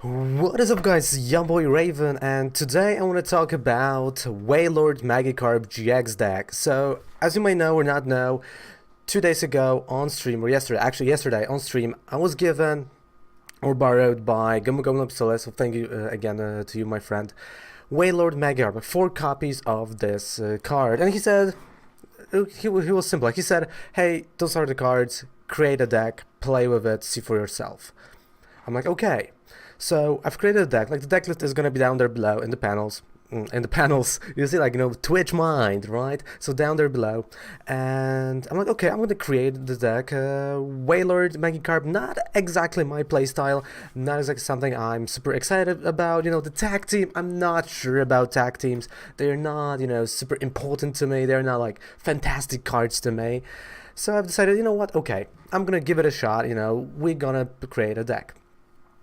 What is up guys, young boy Raven, and today I want to talk about Wailord Magicarp GX deck. So, as you may know or not know, 2 days ago on stream, or yesterday on stream, I was given or borrowed by Guzma BUS, so thank you again to you my friend, Wailord Magicarp, 4 copies of this card, and he said, he was simple, he said, hey, those are the cards, create a deck, play with it, see for yourself. I'm like, okay. So I've created a deck. Like, the deck list is gonna be down there below in the panels. In the panels, you see, like, you know, Twitch mind, right? So down there below, and I'm like, okay, I'm gonna create the deck. Wailord Magicarp, not exactly my playstyle, not exactly something I'm super excited about. You know, the tag team, I'm not sure about tag teams. They're not, you know, super important to me. They're not like fantastic cards to me. So I've decided, you know what? Okay, I'm gonna give it a shot. You know, we're gonna create a deck.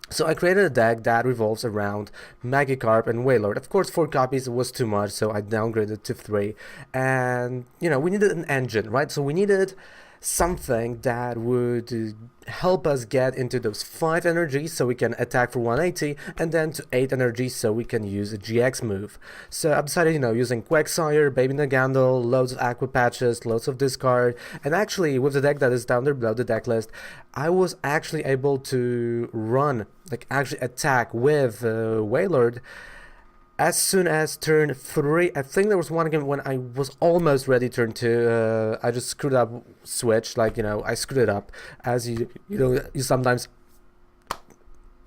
So I created a deck that revolves around Magikarp and Wailord. Of course, 4 copies was too much, so I downgraded to 3. And, you know, we needed an engine, right? So we needed something that would help us get into those 5 energies so we can attack for 180, and then to 8 energies so we can use a GX move. So I decided, you know, using Quagsire, Baby Naganadel, loads of Aqua Patches, loads of discard, and actually with the deck that is down there below the deck list, I was actually able to run, like actually attack with Wailord as soon as turn 3. I think there was one game when I was almost ready turn 2. I just screwed up switch, like, you know, I screwed it up, as you know, you sometimes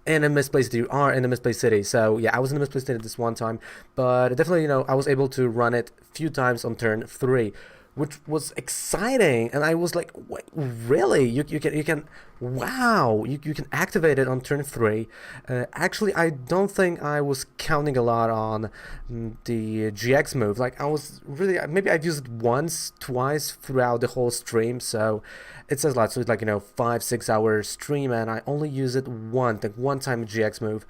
in a misplaced city, you are in a misplaced city. So yeah, I was in a misplaced city this one time, but definitely, you know, I was able to run it a few times on turn 3, which was exciting. And I was like, wait, really? You can wow, you can activate it on turn 3. Actually, I don't think I was counting a lot on the GX move. Like, I was really, maybe I've used it once, twice throughout the whole stream, so it says a lot. So it's like, you know, 5-6 hour stream, and I only use it once, like one time GX move,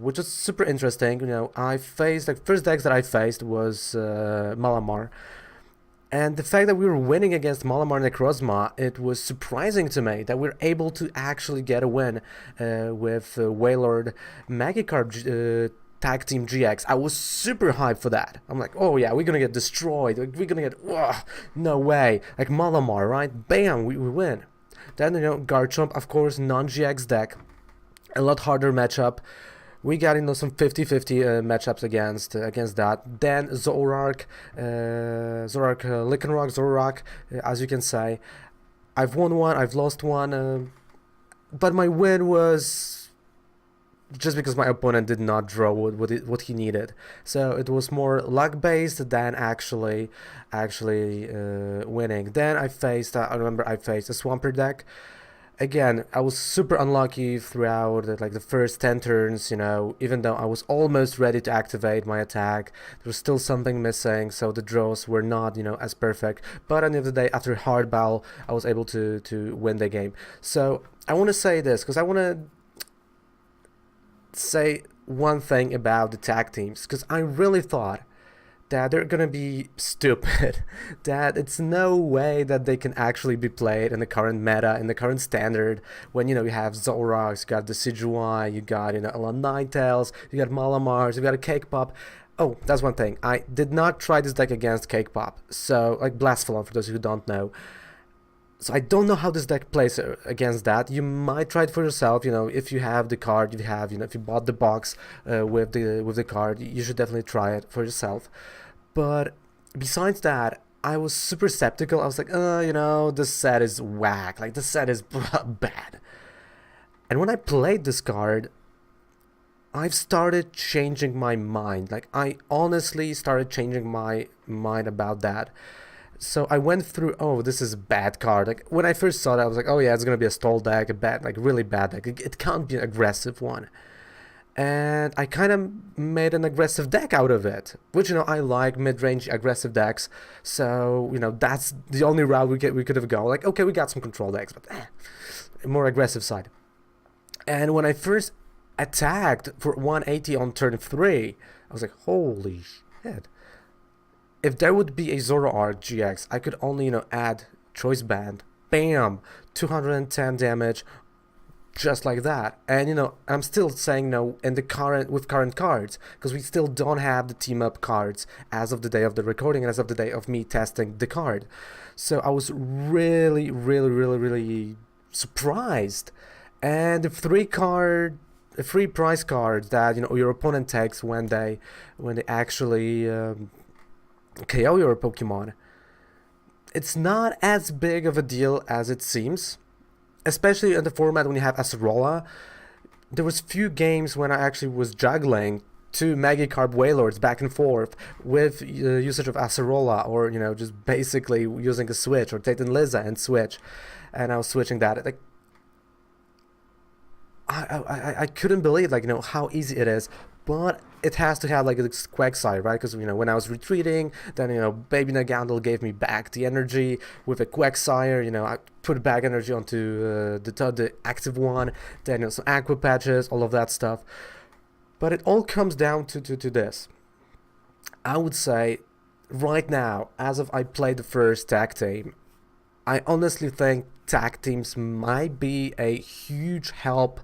which is super interesting. You know, I faced, like, first decks that I faced was Malamar. And the fact that we were winning against Malamar and Necrozma, it was surprising to me that we are able to actually get a win with Wailord Magikarp Tag Team GX. I was super hyped for that. I'm like, oh yeah, we're gonna get destroyed. We're gonna get, no way. Like Malamar, right? Bam, we win. Then, you know, Garchomp, of course, non-GX deck. A lot harder matchup. We got, you know, some 50-50 matchups against that. Then Zoroark, Lycanroc, Zoroark, as you can say. I've won one, I've lost one, but my win was just because my opponent did not draw what he needed. So it was more luck based than actually winning. Then I remember I faced a Swampert deck. Again, I was super unlucky throughout like the first 10 turns, you know, even though I was almost ready to activate my attack, there was still something missing, so the draws were not, you know, as perfect. But at the end of the day, after hard battle, I was able to win the game. So I want to say this, because I want to say one thing about the tag teams, because I really thought that they're gonna be stupid, that it's no way that they can actually be played in the current meta, in the current standard, when, you know, you have Zoroarks, you got Decidueye, you got, you know, a lot of Ninetales, you got Malamars, you got a Cake Pop. Oh, that's one thing, I did not try this deck against Cake Pop, so, like Blastphalon, for those who don't know. So I don't know how this deck plays against that. You might try it for yourself, you know, if you have the card, if you have, you know, if you bought the box with the card, you should definitely try it for yourself. But besides that, I was super skeptical. I was like, you know, this set is whack, like this set is bad. And when I played this card, I've started changing my mind. Like, I honestly started changing my mind about that. So I went through, oh, this is a bad card. Like, when I first saw that, I was like, oh yeah, it's gonna be a stall deck, a bad, like really bad deck. It can't be an aggressive one. And I kind of made an aggressive deck out of it, which, you know, I like mid-range aggressive decks. So, you know, that's the only route we could have gone. Like, okay, we got some control decks, but more aggressive side. And when I first attacked for 180 on turn 3, I was like, holy shit. If there would be a Zoroark GX, I could only, you know, add Choice Band. Bam! 210 damage. just like that. And you know, I'm still saying no in the current cards, because we still don't have the team up cards as of the day of the recording and as of the day of me testing the card. So I was really surprised. And the free prize card that, you know, your opponent takes when they actually KO your Pokemon, it's not as big of a deal as it seems, especially in the format when you have Acerola. There was few games when I actually was juggling two Magikarp Wailords back and forth with usage of Acerola, or you know, just basically using a switch or taking Liza and switch, and I was switching that. Like, I couldn't believe, like, you know, how easy it is. But it has to have like a Quagsire, right? Because, you know, when I was retreating, then, you know, Baby Naganadel gave me back the energy with a Quagsire. You know, I put back energy onto the active one. Then, you know, some Aqua Patches, all of that stuff. But it all comes down to this. I would say right now, as of I played the first tag team, I honestly think tag teams might be a huge help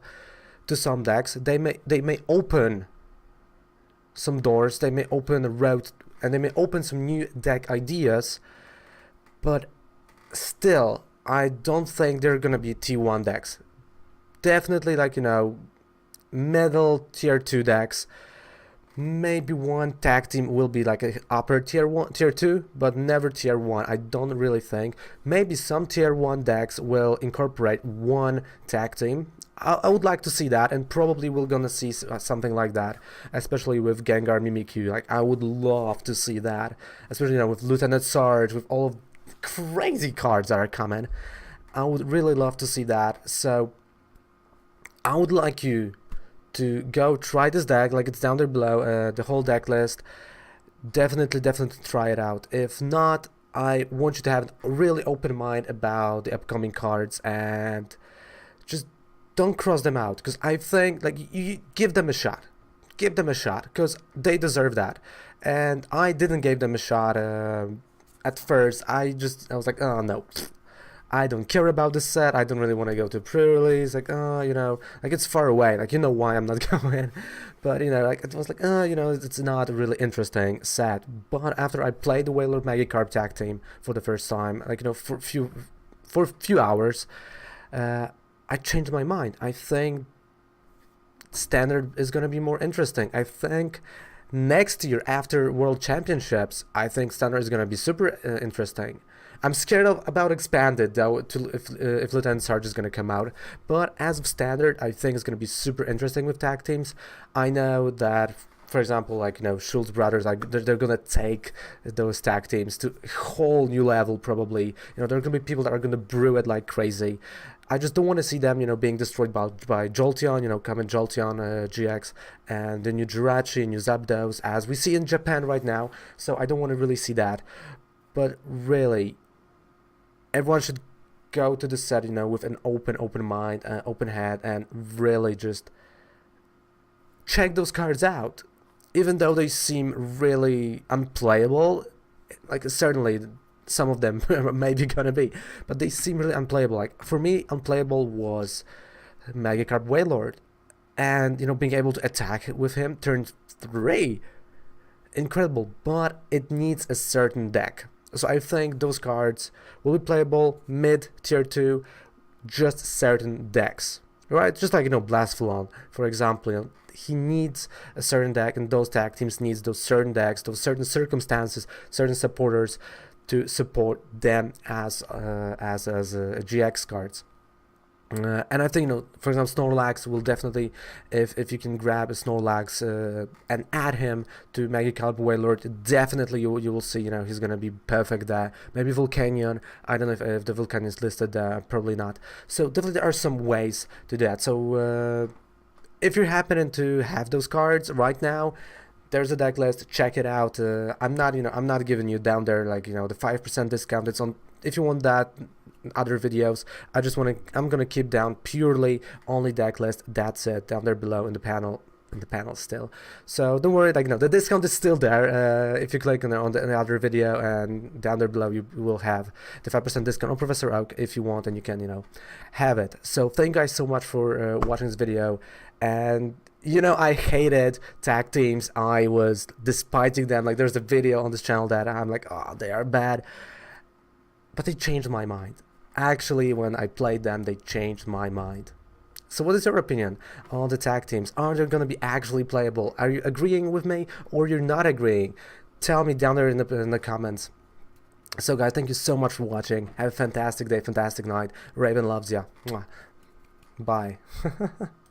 to some decks. They may open some doors, they may open a route, and they may open some new deck ideas, but still, I don't think they're gonna be T1 decks. Definitely, like, you know, middle tier 2 decks. Maybe one tag team will be like a upper tier 2, but never tier 1. I don't really think. Maybe some tier 1 decks will incorporate one tag team. I would like to see that, and probably we're gonna see something like that, especially with Gengar Mimikyu. Like, I would love to see that, especially, you know, with Lieutenant Sarge, with all of crazy cards that are coming. I would really love to see that. So I would like you to go try this deck, like it's down there below, the whole deck list. Definitely try it out. If not, I want you to have a really open mind about the upcoming cards, and just don't cross them out, because I think, like, you give them a shot. Give them a shot, because they deserve that. And I didn't give them a shot at first. I was like, oh no, I don't care about this set. I don't really want to go to pre-release. Like, oh, you know, like, it's far away. Like, you know why I'm not going. But, you know, like, it was like, oh, you know, it's not a really interesting set. But after I played the Wailord Magikarp tag team for the first time, like, you know, for a few hours, I changed my mind. I think Standard is going to be more interesting. I think next year, after World Championships, I think Standard is going to be super interesting. I'm scared about Expanded, though, if Lieutenant Sarge is going to come out. But as of Standard, I think it's going to be super interesting with tag teams. I know that, for example, like, you know, Schultz brothers, like, they're gonna take those tag teams to a whole new level, probably. You know, there are gonna be people that are gonna brew it like crazy. I just don't want to see them, you know, being destroyed by Jolteon, you know, coming Jolteon GX, and the new Jirachi, new Zapdos, as we see in Japan right now. So I don't want to really see that. But really, everyone should go to the set, you know, with an open mind, open head, and really just check those cards out. Even though they seem really unplayable, like, certainly some of them maybe gonna be, but they seem really unplayable. Like, for me, unplayable was Magikarp Wailord, and, you know, being able to attack with him turn 3, incredible. But it needs a certain deck. So I think those cards will be playable mid tier 2, just certain decks, right? Just like, you know, Blastoise, for example, you know, he needs a certain deck, and those tag teams needs those certain decks, those certain circumstances, certain supporters to support them as GX cards. And I think, you know, for example, Snorlax will definitely, if you can grab a Snorlax and add him to Magikarp Wailord, definitely you will see, you know, he's gonna be perfect there. Maybe Volcanion. I don't know if the Volcanion is listed there, probably not. So definitely there are some ways to do that. So if you're happening to have those cards right now, there's a deck list, check it out. I'm not giving you down there, like, you know, the 5% discount. It's on, if you want that, other videos. I'm gonna keep down purely only deck list. That's it, down there below in the panel. in the panel still. So don't worry, like, the discount is still there. If you click on the other video, and down there below you will have the 5% discount on Professor Oak if you want, and you can, have it. So thank you guys so much for watching this video. And I hated tag teams. I was despising them. Like, there's a video on this channel that I'm like, oh, they are bad. But they changed my mind. Actually, when I played them, they changed my mind. So what is your opinion on the tag teams? Are they going to be actually playable? Are you agreeing with me, or you're not agreeing? Tell me down there in the comments. So guys, thank you so much for watching. Have a fantastic day, fantastic night. Raven loves ya. Mwah. Bye.